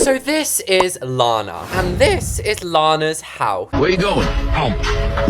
So this is Lana, and this is Lana's house. Where you going? Home.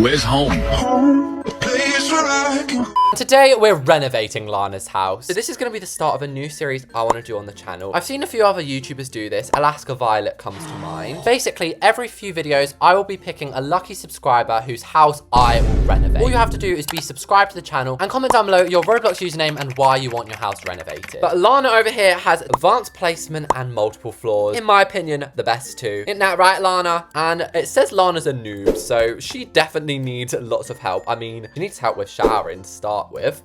Where's home? Home, a place where I can... Today we're renovating Lana's house. So this is going to be the start of a new series I want to do on the channel. I've seen a few other YouTubers do this. Alaska Violet comes to mind. Basically, every few videos, I will be picking a lucky subscriber whose house I will renovate. All you have to do is be subscribed to the channel and comment down below your Roblox username and why you want your house renovated. But Lana over here has advanced placement and multiple floors. In my opinion, the best two. Isn't that right, Lana? And it says Lana's a noob, so she definitely needs lots of help. I mean, she needs help with showering to start with.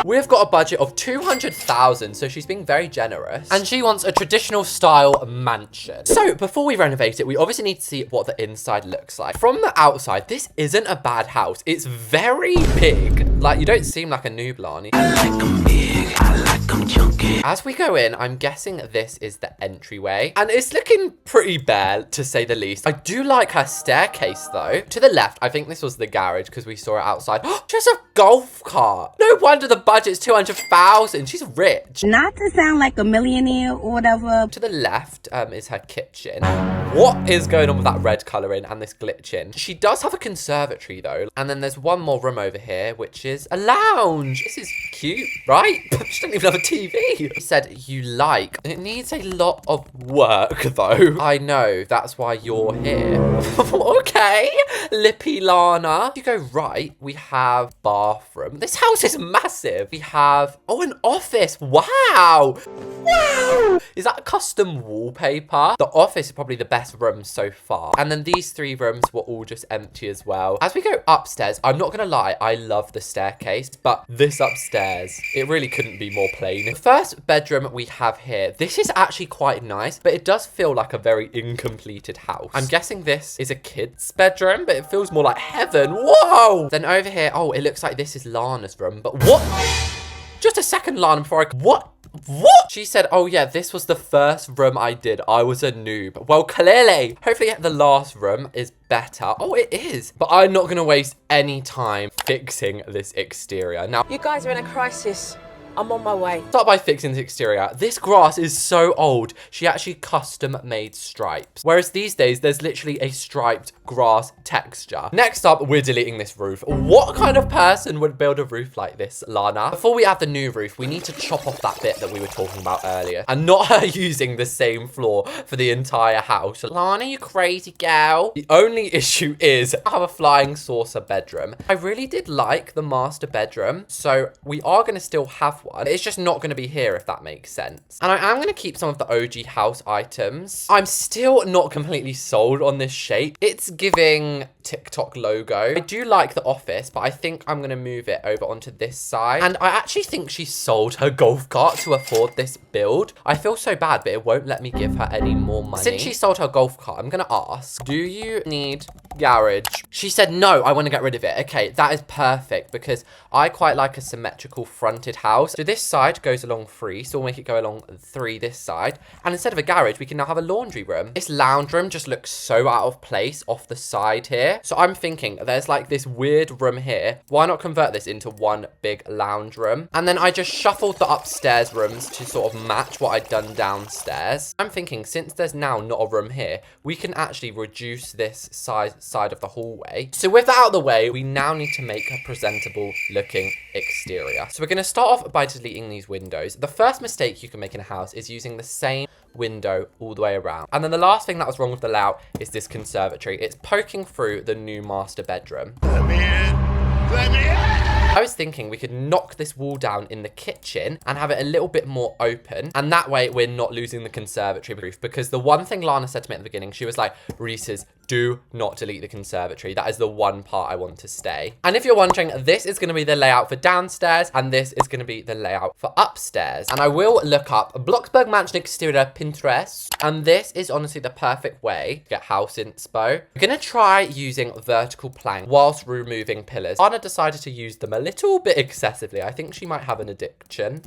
We've got a budget of 200,000, so she's being very generous. And she wants a traditional style mansion. So before we renovate it, we obviously need to see what the inside looks like. From the outside, this isn't a bad house. It's very big. Like, you don't seem like a noob, Lani. I like them big, I like them chunky. As we go in, I'm guessing this is the entryway. And it's looking pretty bare, to say the least. I do like her staircase, though. To the left, I think this was the garage, because we saw it outside. Just a golf cart. No wonder the budget's 200,000. She's rich. Not to sound like a millionaire or whatever. To the left is her kitchen. What is going on with that red colouring and this glitching? She does have a conservatory, though. And then there's one more room over here, which is a lounge. This is cute, right? She doesn't even have a TV. She said you like. It needs a lot of work, though. I know, that's why you're here. Okay, Lippy Lana. If you go right, we have bathroom. This house is massive. We have, oh, an office. Wow. Wow. Is that custom wallpaper? The office is probably the best room so far. And then these three rooms were all just empty as well. As we go upstairs, I'm not gonna lie, I love the staircase, but this upstairs, it really couldn't be more plain. The first bedroom we have here, this is actually quite nice, but it does feel like a very incompleted house. I'm guessing this is a kid's bedroom, but it feels more like heaven. Whoa! Then over here, oh, it looks like this is Lana's room, but what? Just a second, Lana, before what? What? She said, oh yeah, this was the first room I did. I was a noob. Well, clearly. Hopefully the last room is better. Oh, it is. But I'm not going to waste any time fixing this exterior. Now, you guys are in a crisis. I'm on my way. Start by fixing the exterior. This grass is so old. She actually custom made stripes. Whereas these days, there's literally a striped grass texture. Next up, we're deleting this roof. What kind of person would build a roof like this, Lana? Before we add the new roof, we need to chop off that bit that we were talking about earlier. And not her using the same floor for the entire house. Lana, you crazy girl. The only issue is I have a flying saucer bedroom. I really did like the master bedroom. So we are going to still have one. It's just not going to be here, if that makes sense. And I am going to keep some of the OG house items. I'm still not completely sold on this shape. It's giving TikTok logo. I do like the office, but I think I'm going to move it over onto this side. And I actually think she sold her golf cart to afford this build. I feel so bad, but it won't let me give her any more money. Since she sold her golf cart, I'm going to ask, do you need garage? She said, no, I want to get rid of it. Okay, that is perfect because I quite like a symmetrical fronted house. So this side goes along 3, so we'll make it go along 3 this side. And instead of a garage, we can now have a laundry room. This lounge room just looks so out of place off the side here. So I'm thinking there's like this weird room here. Why not convert this into one big lounge room? And then I just shuffled the upstairs rooms to sort of match what I'd done downstairs. I'm thinking since there's now not a room here, we can actually reduce this side of the hallway. So with that out of the way, we now need to make a presentable looking exterior. So we're going to start off by deleting these windows. The first mistake you can make in a house is using the same window all the way around. And then the last thing that was wrong with the layout is this conservatory. It's poking through the new master bedroom. Let me in. Let me in. I was thinking we could knock this wall down in the kitchen and have it a little bit more open. And that way we're not losing the conservatory roof. Because the one thing Lana said to me at the beginning, she was like, Reese's, do not delete the conservatory. That is the one part I want to stay. And if you're wondering, this is going to be the layout for downstairs and this is going to be the layout for upstairs. And I will look up Bloxburg Mansion Exterior Pinterest. And this is honestly the perfect way to get house inspo. We're going to try using vertical plank whilst removing pillars. Anna decided to use them a little bit excessively. I think she might have an addiction.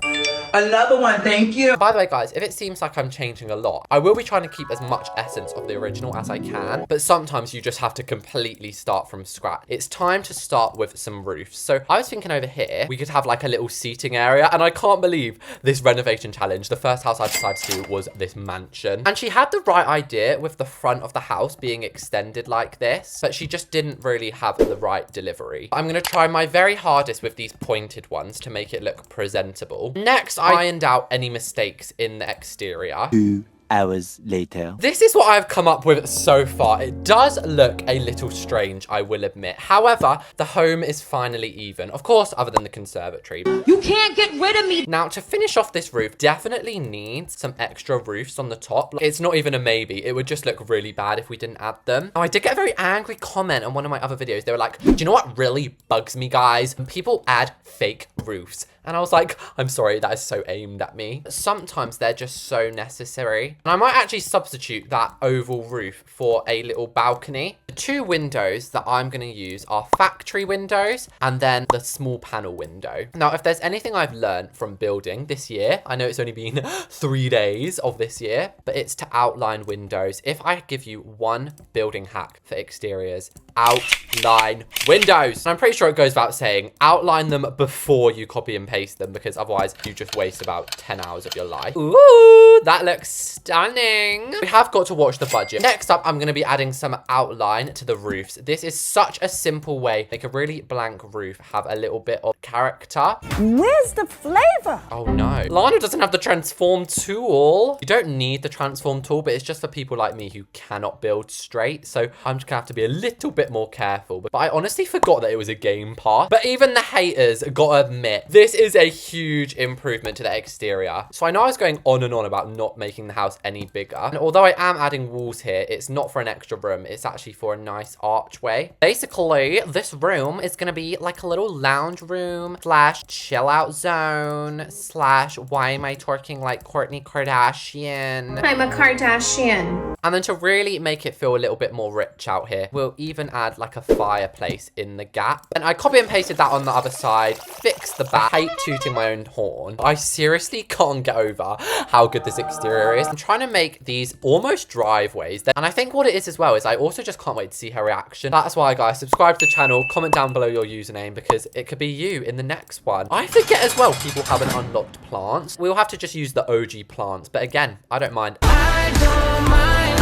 Another one, thank you. By the way, guys, if it seems like I'm changing a lot, I will be trying to keep as much essence of the original as I can, but sometimes you just have to completely start from scratch. It's time to start with some roofs. So I was thinking over here, we could have like a little seating area, and I can't believe this renovation challenge. The first house I decided to do was this mansion. And she had the right idea with the front of the house being extended like this, but she just didn't really have the right delivery. I'm gonna try my very hardest with these pointed ones to make it look presentable. Next, I ironed out any mistakes in the exterior. 2 hours later. This is what I've come up with so far. It does look a little strange, I will admit. However, the home is finally even. Of course, other than the conservatory. You can't get rid of me. Now, to finish off this roof, definitely needs some extra roofs on the top. It's not even a maybe. It would just look really bad if we didn't add them. Now, I did get a very angry comment on one of my other videos. They were like, do you know what really bugs me, guys? People add fake roofs. And I was like, I'm sorry, that is so aimed at me. Sometimes they're just so necessary. And I might actually substitute that oval roof for a little balcony. The 2 windows that I'm gonna use are factory windows and then the small panel window. Now, if there's anything I've learned from building this year, I know it's only been 3 days of this year, but it's to outline windows. If I give you one building hack for exteriors, outline windows. And I'm pretty sure it goes without saying, outline them before you copy and paste them, because otherwise you just waste about 10 hours of your life. Ooh, that looks stunning. We have got to watch the budget. Next up, I'm going to be adding some outline to the roofs. This is such a simple way to make a really blank roof have a little bit of character. Where's the flavor? Oh no. Lana doesn't have the transform tool. You don't need the transform tool, but it's just for people like me who cannot build straight. So I'm just gonna have to be a little bit more careful. But I honestly forgot that it was a game pass. But even the haters gotta admit, this is a huge improvement to the exterior. So I know I was going on and on about not making the house any bigger. And although I am adding walls here, it's not for an extra room. It's actually for a nice archway. Basically, this room is gonna be like a little lounge room slash chill out zone slash why am I twerking like Kourtney Kardashian? I'm a Kardashian. And then to really make it feel a little bit more rich out here, we'll even add like a fireplace in the gap. And I copy and pasted that on the other side, fixed the back. I hate tooting my own horn. I seriously can't get over how good this exterior is. I'm trying to make these almost driveways. And I think what it is as well is I also just can't wait to see her reaction. That's why, guys, subscribe to the channel, comment down below your username, because it could be you in the next one. I forget as well, people haven't unlocked plants. We'll have to just use the OG plants. But again, I don't mind.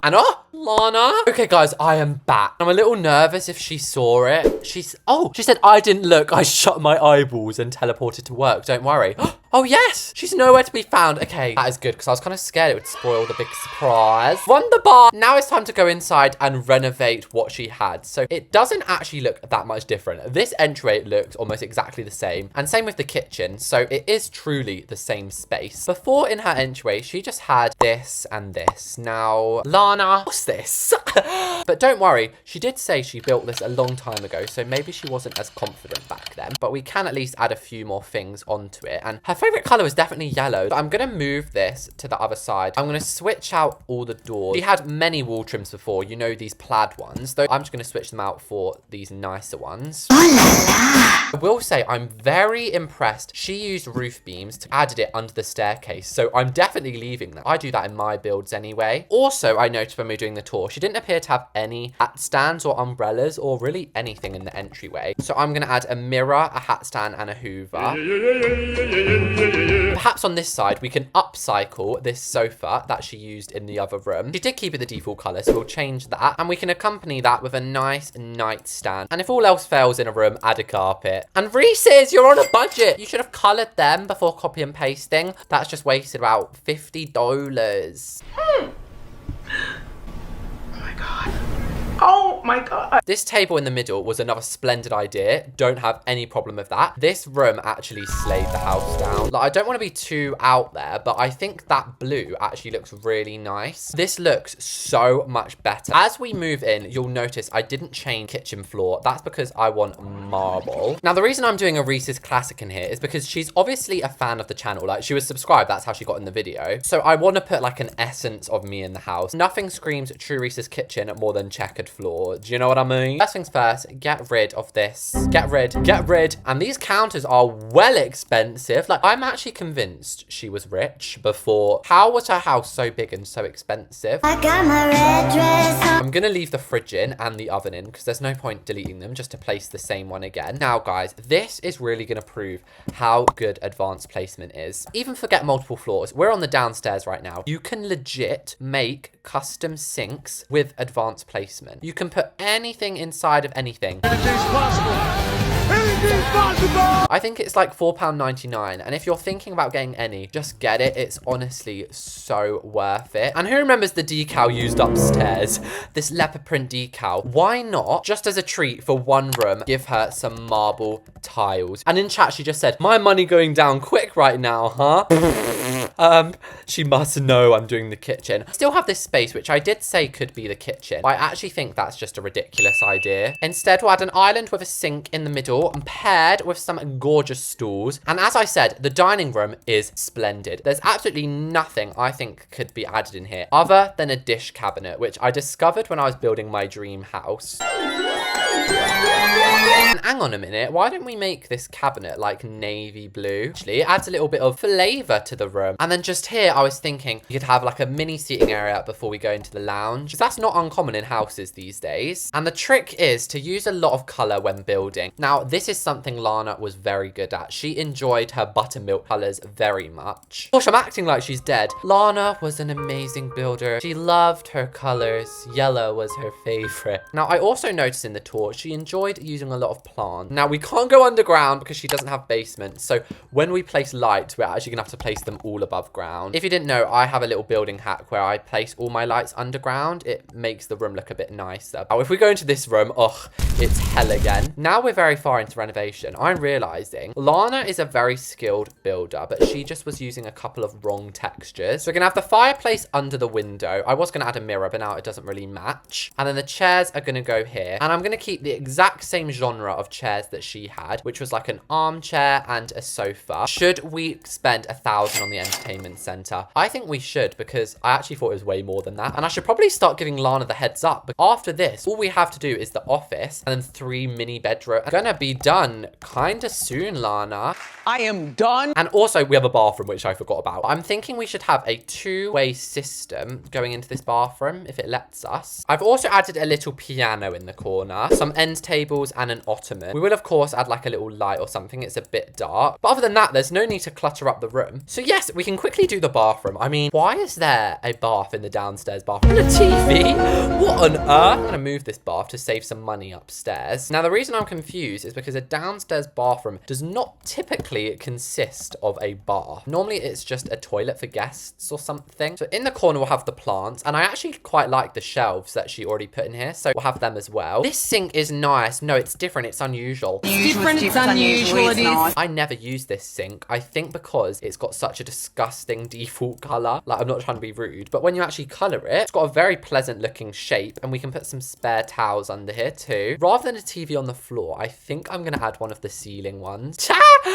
And oh, Lana. Okay, guys, I am back. I'm a little nervous if she saw it. She said, I didn't look. I shut my eyeballs and teleported to work. Don't worry. Oh, yes. She's nowhere to be found. Okay, that is good because I was kind of scared it would spoil the big surprise. Wonderbar. Now it's time to go inside and renovate what she had. So it doesn't actually look that much different. This entryway looks almost exactly the same. And same with the kitchen. So it is truly the same space. Before in her entryway, she just had this and this. Now, Lana, what's this? But don't worry. She did say she built this a long time ago. So maybe she wasn't as confident back then. But we can at least add a few more things onto it. And her favorite color is definitely yellow. So I'm going to move this to the other side. I'm going to switch out all the doors. She had many wall trims before, you know, these plaid ones. Though I'm just going to switch them out for these nicer ones. I will say I'm very impressed. She used roof beams to added it under the staircase. So I'm definitely leaving them. I do that in my builds anyway. Also, I noticed when we were doing the tour, she didn't appear to have any hat stands or umbrellas or really anything in the entryway. So I'm going to add a mirror, a hat stand and a hoover. Perhaps on this side, we can upcycle this sofa that she used in the other room. She did keep it the default color, so we'll change that. And we can accompany that with a nice nightstand. And if all else fails in a room, add a carpet. And Reese's, you're on a budget. You should have colored them before copy and pasting. That's just wasted about $50. Oh my God. Oh my God. This table in the middle was another splendid idea. Don't have any problem with that. This room actually slayed the house down. Like, I don't want to be too out there, but I think that blue actually looks really nice. This looks so much better. As we move in, you'll notice I didn't change kitchen floor. That's because I want marble. Now, the reason I'm doing a Reese's Classic in here is because she's obviously a fan of the channel. Like, she was subscribed. That's how she got in the video. So I want to put like an essence of me in the house. Nothing screams true Reese's Kitchen more than checkered floor. Do Do you know what I mean? First things first, get rid of this. Get rid. And these counters are well expensive. Like, I'm actually convinced she was rich before. How was her house so big and so expensive? I got my red dress on. I'm gonna leave the fridge in and the oven in because there's no point deleting them just to place the same one again. Now, guys, this is really gonna prove how good advanced placement is. Even forget multiple floors. We're on the downstairs right now. You can legit make custom sinks with advanced placement. You can put anything inside of anything. I think it's like £4.99, and if you're thinking about getting any, just get it. It's honestly so worth it. And who remembers the decal used upstairs? This leopard print decal. Why not, just as a treat for one room, give her some marble tiles? And in chat, she just said, my money going down quick right now, huh? She must know I'm doing the kitchen. I still have this space, which I did say could be the kitchen, but I actually think that's just a ridiculous idea. Instead, we'll add an island with a sink in the middle and paired with some gorgeous stools. And as I said, the dining room is splendid. There's absolutely nothing I think could be added in here other than a dish cabinet, which I discovered when I was building my dream house. And hang on a minute, why don't we make this cabinet like navy blue? Actually, it adds a little bit of flavour to the room. And then just here, I was thinking you could have like a mini seating area before we go into the lounge. That's not uncommon in houses these days. And the trick is to use a lot of colour when building. Now, this is something Lana was very good at. She enjoyed her buttermilk colours very much. Gosh, I'm acting like she's dead. Lana was an amazing builder. She loved her colours. Yellow was her favourite. Now, I also noticed in the tour, she enjoyed using a lot of plants. Now, we can't go underground because she doesn't have basements. So when we place lights, we're actually gonna have to place them all above ground. If you didn't know, I have a little building hack where I place all my lights underground. It makes the room look a bit nicer. Now, if we go into this room, ugh, it's hell again. Now we're very far into renovation. I'm realizing Lana is a very skilled builder, but she just was using a couple of wrong textures. So we're gonna have the fireplace under the window. I was gonna add a mirror, but now it doesn't really match. And then the chairs are gonna go here. And I'm gonna keep the exact same genre of chairs that she had, which was like an armchair and a sofa. Should we spend £1,000 on the entertainment center? I think we should, because I actually thought it was way more than that. And I should probably start giving Lana the heads up. But after this, all we have to do is the office and then 3 mini bedrooms. Gonna be done kind of soon, Lana. I am done. And also, we have a bathroom, which I forgot about. I'm thinking we should have a 2-way system going into this bathroom, if it lets us. I've also added a little piano in the corner, some end tables, and an ottoman. We will, of course, add like a little light or something. It's a bit dark. But other than that, there's no need to clutter up the room. So yes, we can quickly do the bathroom. I mean, why is there a bath in the downstairs bathroom? And a TV? What on earth? I'm gonna move this bath to save some money upstairs. Now, the reason I'm confused is because a downstairs bathroom does not typically consist of a bath. Normally, it's just a toilet for guests or something. So in the corner, we'll have the plants. And I actually quite like the shelves that she already put in here. So we'll have them as well. This sink is nice. No, it's different. It's unusual. Different, it's unusual, it is. I never use this sink. I think because it's got such a disgusting default color. Like, I'm not trying to be rude, but when you actually color it, it's got a very pleasant looking shape, and we can put some spare towels under here too. Rather than a TV on the floor, I think I'm gonna add one of the ceiling ones.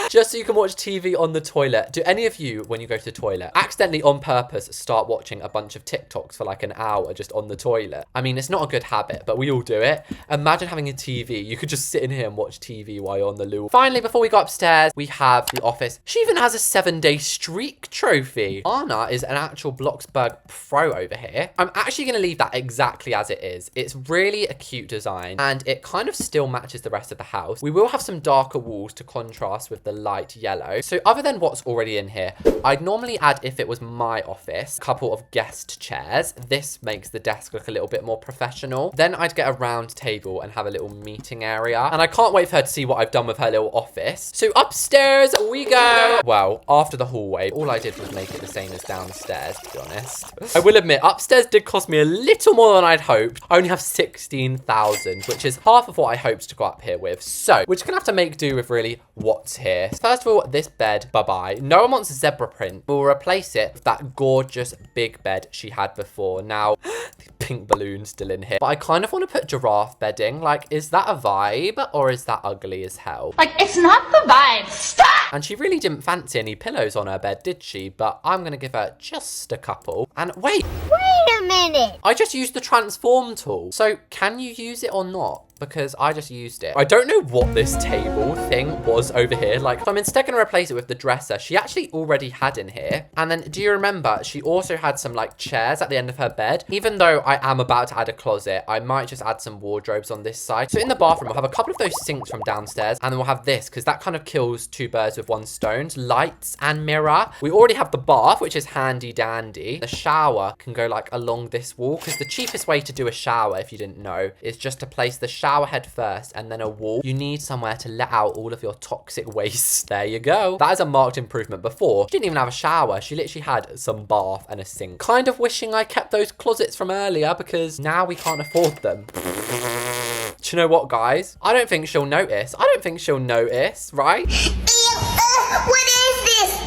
Just so you can watch TV on the toilet. Do any of you, when you go to the toilet, accidentally on purpose start watching a bunch of TikToks for like an hour just on the toilet? I mean, it's not a good habit, but we all do it. Imagine having a TV. You could just sit in here and watch TV while you're on the loo. Finally, before we go upstairs, we have the office. She even has a 7-day streak trophy. Anna is an actual Bloxburg pro over here. I'm actually going to leave that exactly as it is. It's really a cute design, and it kind of still matches the rest of the house. We will have some darker walls to contrast with the light yellow. So other than what's already in here, I'd normally add, if it was my office, a couple of guest chairs. This makes the desk look a little bit more professional. Then I'd get a round table and have a little meeting area. And I can't wait for her to see what I've done with her little office. So upstairs we go. Well, after the hallway, all I did was make it the same as downstairs, to be honest. I will admit, upstairs did cost me a little more than I'd hoped. I only have 16,000, which is half of what I hoped to go up here with. So we're just gonna have to make do with really what's here. First of all, this bed, bye-bye. No one wants zebra print. We'll replace it with that gorgeous big bed she had before. Now, the pink balloon still in here. But I kind of want to put giraffe bedding. Like, is that a vibe or is that ugly as hell? Like, it's not the vibe. Stop! And she really didn't fancy any pillows on her bed, did she? But I'm going to give her just a couple. And wait Wait a minute. I just used the transform tool. So can you use it or not? Because I just used it. I don't know what this table thing was over here. Like, so I'm instead gonna replace it with the dresser she actually already had in here. And then do you remember she also had some like chairs at the end of her bed? Even though I am about to add a closet, I might just add some wardrobes on this side. So in the bathroom, we'll have a couple of those sinks from downstairs, and then we'll have this because that kind of kills two birds with one stone. Lights and mirror. We already have the bath, which is handy dandy. The shower can go like along this wall because the cheapest way to do a shower, if you didn't know, is just to place the shower head first and then a wall. You need somewhere to let out all of your toxic waste. There you go. That is a marked improvement. Before, she didn't even have a shower. She literally had some bath and a sink. Kind of wishing I kept those closets from earlier because now we can't afford them. Do you know what, guys? I don't think she'll notice. I don't think she'll notice, right? What is this?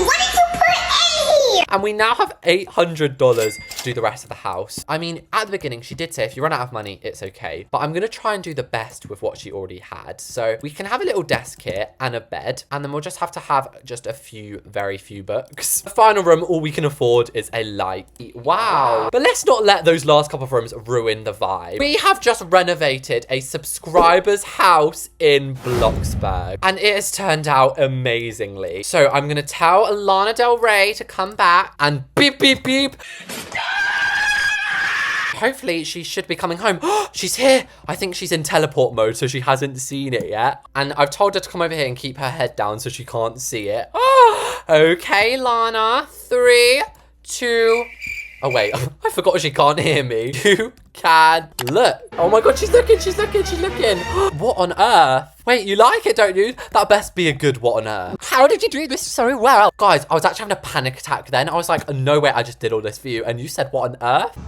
What did you put in here? And we now have $800 to do the rest of the house. I mean, at the beginning, she did say if you run out of money, it's okay. But I'm going to try and do the best with what she already had. So we can have a little desk here and a bed. And then we'll just have to have just a few, very few books. The final room, all we can afford is a light. Wow. But let's not let those last couple of rooms ruin the vibe. We have just renovated a subscriber's house in Bloxburg. And it has turned out amazingly. So I'm going to tell Lana Del Rey to come back and beep, beep, beep. Hopefully she should be coming home. She's here. I think she's in teleport mode, so she hasn't seen it yet. And I've told her to come over here and keep her head down so she can't see it. Okay, Lana. 3, 2... Oh, wait. I forgot she can't hear me. You can look. Oh, my God. She's looking. She's looking. She's looking. What on earth? Wait, you like it, don't you? That best be a good what on earth. How did you do this so well? Guys, I was actually having a panic attack then. I was like, no way, I just did all this for you. And you said what on earth?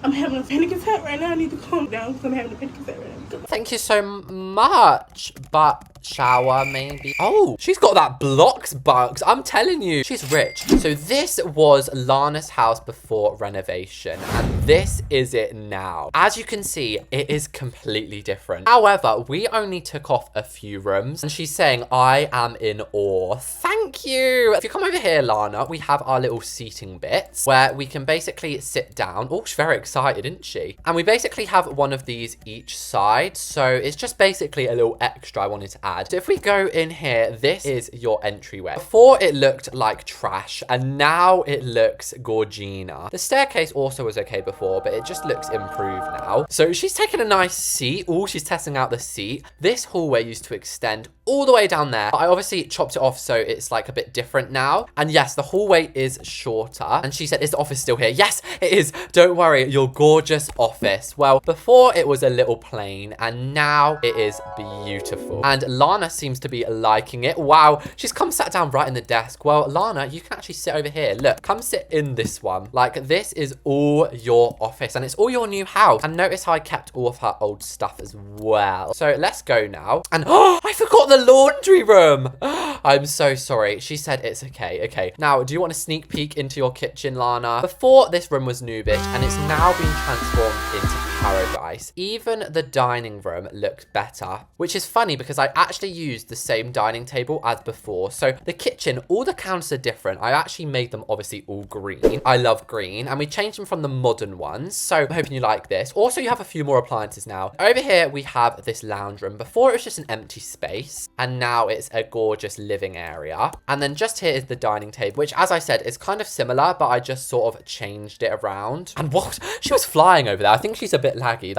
I'm having a panic attack right now. I need to calm down because I'm having a panic attack right now. Thank you so much. But shower maybe. Oh, she's got that Bloxburg. I'm telling you, she's rich. So this was Lana's house before renovation. And this is it now. As you can see, it is completely different. However, we only took off a few rooms. And she's saying, I am in awe. Thank you. If you come over here, Lana, we have our little seating bits where we can basically sit down. Oh, she's very excited, isn't she? And we basically have one of these each side. So it's just basically a little extra I wanted to add. So if we go in here, this is your entryway. Before it looked like trash and now it looks gorgina. The staircase also was okay before, but it just looks improved now. So she's taken a nice seat. Oh, she's testing out the seat. This hallway used to extend all the way down there. But I obviously chopped it off so it's like a bit different now. And yes, the hallway is shorter. And she said, is the office still here? Yes, it is. Don't worry, your gorgeous office. Well, before it was a little plain and now it is beautiful. And Lana seems to be liking it. Wow, she's come sat down right in the desk. Well, Lana, you can actually sit over here. Look, come sit in this one. Like, this is all your office and it's all your new house. And notice how I kept all of her old stuff as well. So let's go now. And oh, I forgot the laundry room. I'm so sorry. She said it's okay. Okay, now do you want a sneak peek into your kitchen, Lana? Before, this room was noobish and it's now been transformed into paradise. Even the dining room looks better, which is funny because I actually used the same dining table as before. So the kitchen, all the counters are different. I actually made them obviously all green. I love green and we changed them from the modern ones. So I'm hoping you like this. Also, you have a few more appliances now. Over here, we have this lounge room. Before it was just an empty space and now it's a gorgeous living area. And then just here is the dining table, which as I said, is kind of similar, but I just sort of changed it around. And what? She was flying over there. I think she's a bit laggy.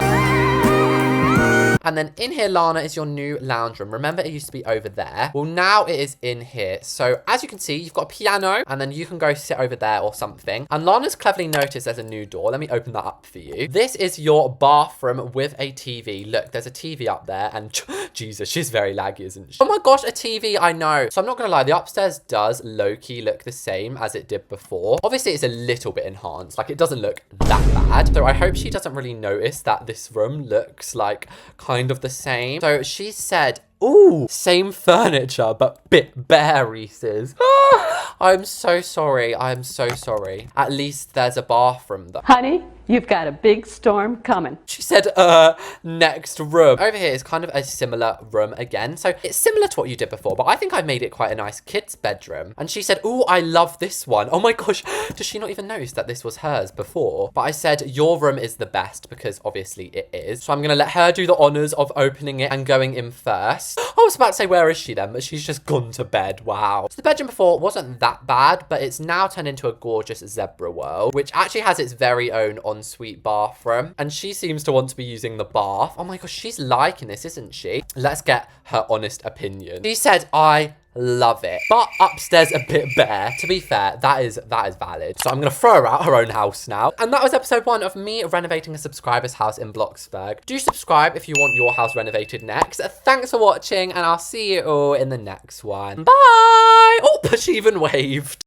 And then in here, Lana, is your new lounge room. Remember, it used to be over there. Well, now it is in here. So as you can see, you've got a piano and then you can go sit over there or something. And Lana's cleverly noticed there's a new door. Let me open that up for you. This is your bathroom with a TV. Look, there's a TV up there and Jesus, she's very laggy, isn't she? Oh my gosh, a TV, I know. So I'm not gonna lie, the upstairs does low-key look the same as it did before. Obviously, it's a little bit enhanced. Like, it doesn't look that bad. So I hope she doesn't really notice that this room looks like kind of the same. So she said Ooh, same furniture, but bit bare, Reese's. I'm so sorry. I'm so sorry. At least there's a bathroom though. Honey, you've got a big storm coming. She said, next room. Over here is kind of a similar room again. So it's similar to what you did before, but I think I made it quite a nice kid's bedroom. And she said, ooh, I love this one. Oh my gosh, does she not even notice that this was hers before? But I said, your room is the best because obviously it is. So I'm gonna let her do the honors of opening it and going in first. I was about to say, where is she then? But she's just gone to bed, wow. So the bedroom before wasn't that bad, but it's now turned into a gorgeous zebra world, which actually has its very own ensuite bathroom. And she seems to want to be using the bath. Oh my gosh, she's liking this, isn't she? Let's get her honest opinion. She said, I love it, but upstairs a bit bare. To be fair, that is valid. So I'm gonna throw her out her own house now. And that was episode 1 of me renovating a subscriber's house in Bloxburg. Do subscribe if you want your house renovated next. Thanks for watching, and I'll see you all in the next one. Bye. Oh, she even waved.